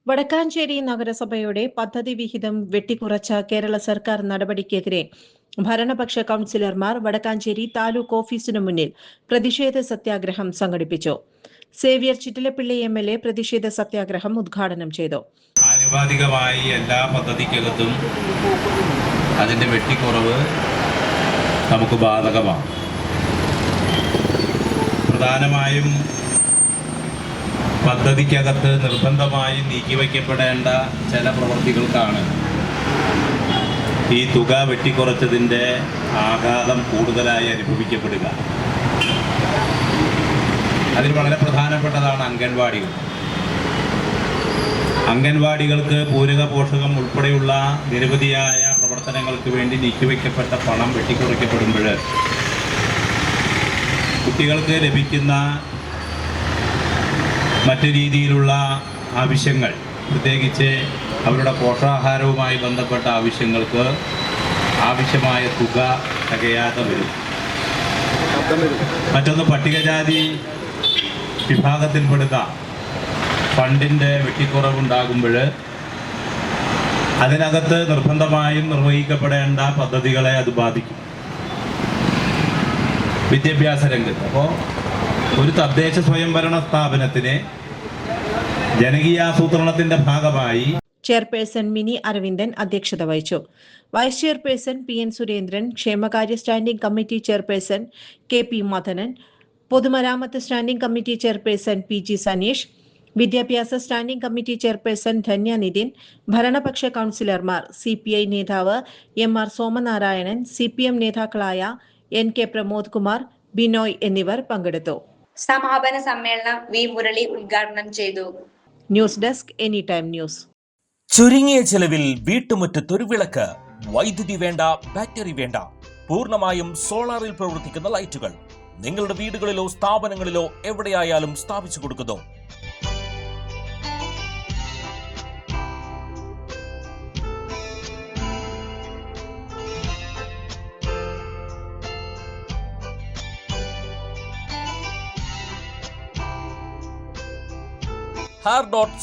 വടക്കാഞ്ചേരി നഗരസഭയുടെ പദ്ധതി വിഹിതം വെട്ടിക്കുറച്ച കേരള സർക്കാർ നടപടിക്കെതിരെ ഭരണപക്ഷ കൌൺസിലർമാർ വടക്കാഞ്ചേരി താലൂക്ക് ഓഫീസിനു മുന്നിൽ പ്രതിഷേധ സത്യാഗ്രഹം സംഘടിപ്പിച്ചു. സേവ്യർ ചിറ്റിലപ്പിള്ളി എംഎൽഎ പ്രതിഷേധ സത്യാഗ്രഹം ഉദ്ഘാടനം ചെയ്തു. ആനുപാതികമായി എല്ലാ പദ്ധതിക്കകത്തും അതിന്റെ വെട്ടിക്കുറവ് നമുക്ക് ബാധകമാണ്. പ്രധാനമായും പദ്ധതിക്കകത്ത് നിർബന്ധമായും നീക്കിവയ്ക്കപ്പെടേണ്ട ചില പ്രവൃത്തികൾക്കാണ് ഈ തുക വെട്ടിക്കുറച്ചതിൻ്റെ ആഘാതം കൂടുതലായി അനുഭവിക്കപ്പെടുക. അതിൽ വളരെ പ്രധാനപ്പെട്ടതാണ് അംഗൻവാടികൾ. അംഗൻവാടികൾക്ക് പൂരക പോഷകം ഉൾപ്പെടെയുള്ള നിരവധിയായ പ്രവർത്തനങ്ങൾക്ക് വേണ്ടി നീക്കിവയ്ക്കപ്പെട്ട പണം വെട്ടിക്കുറയ്ക്കപ്പെടുമ്പോൾ കുട്ടികൾക്ക് ലഭിക്കുന്ന മറ്റു രീതിയിലുള്ള ആവശ്യങ്ങൾ, പ്രത്യേകിച്ച് അവരുടെ പോഷകാഹാരവുമായി ബന്ധപ്പെട്ട ആവശ്യങ്ങൾക്ക് ആവശ്യമായ തുക തികയാതെ വരും. മറ്റൊന്ന്, പട്ടികജാതി വിഭാഗത്തിൽപ്പെടുന്ന ഫണ്ടിൻ്റെ വെട്ടിക്കുറവുണ്ടാകുമ്പോൾ അതിനകത്ത് നിർബന്ധമായും നിർവഹിക്കപ്പെടേണ്ട പദ്ധതികളെ അത് ബാധിക്കും. വിദ്യാഭ്യാസ രംഗത്ത് അപ്പോൾ ഒരു തദ്ദേശ സ്വയംഭരണ സ്ഥാപനത്തിന് ജനകീയാസൂത്രണത്തിന്റെ ഭാഗമായി ചെയർപേഴ്സൺ മിനി അരവിന്ദൻ അധ്യക്ഷത വഹിച്ചു. വൈസ് ചെയർപേഴ്സൺ PN സുരേന്ദ്രൻ, ക്ഷേമകാര്യ standing committee chairperson KP Madanan, പൊതുമരാമത്ത് standing committee chairperson PG Saneesh, വിദ്യാഭ്യാസ standing committee chairperson Dhanya Nithin, ഭരണപക്ഷ കൌൺസിലർമാർ CPI നേതാവ് MR സോമനാരായണൻ, CPM നേതാക്കളായ NK പ്രമോദ് കുമാർ, ബിനോയ് എന്നിവർ പങ്കെടുത്തു. സമാപന സമ്മേളനം V മുരളി ഉദ്ഘാടനം ചെയ്തു. News desk any time news. ചുരുങ്ങിയ ചെലവിൽ വീട്ടുമുറ്റത്തൊരു വിളക്ക്, വൈദ്യുതി വേണ്ട, ബാറ്ററി വേണ്ട, പൂർണ്ണമായും സോളാറിൽ പ്രവർത്തിക്കുന്ന ലൈറ്റുകൾ നിങ്ങളുടെ വീടുകളിലോ സ്ഥാപനങ്ങളിലോ എവിടെയായാലും സ്ഥാപിച്ചു കൊടുക്കുന്നു.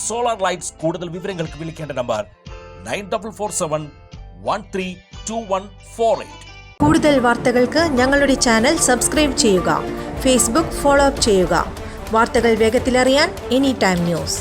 Solar Lights. കൂടുതൽ വിവരങ്ങൾക്ക് വിളിക്കേണ്ട നമ്പർ 9447132148. കൂടുതൽ വാർത്തകൾക്ക് ഞങ്ങളുടെ ചാനൽ സബ്സ്ക്രൈബ് ചെയ്യുക. ഫേസ്ബുക്ക് ഫോളോ അപ്പ് ചെയ്യുക. വാർത്തകൾ വേഗത്തിലറിയാൻ എനി ടൈം ന്യൂസ്.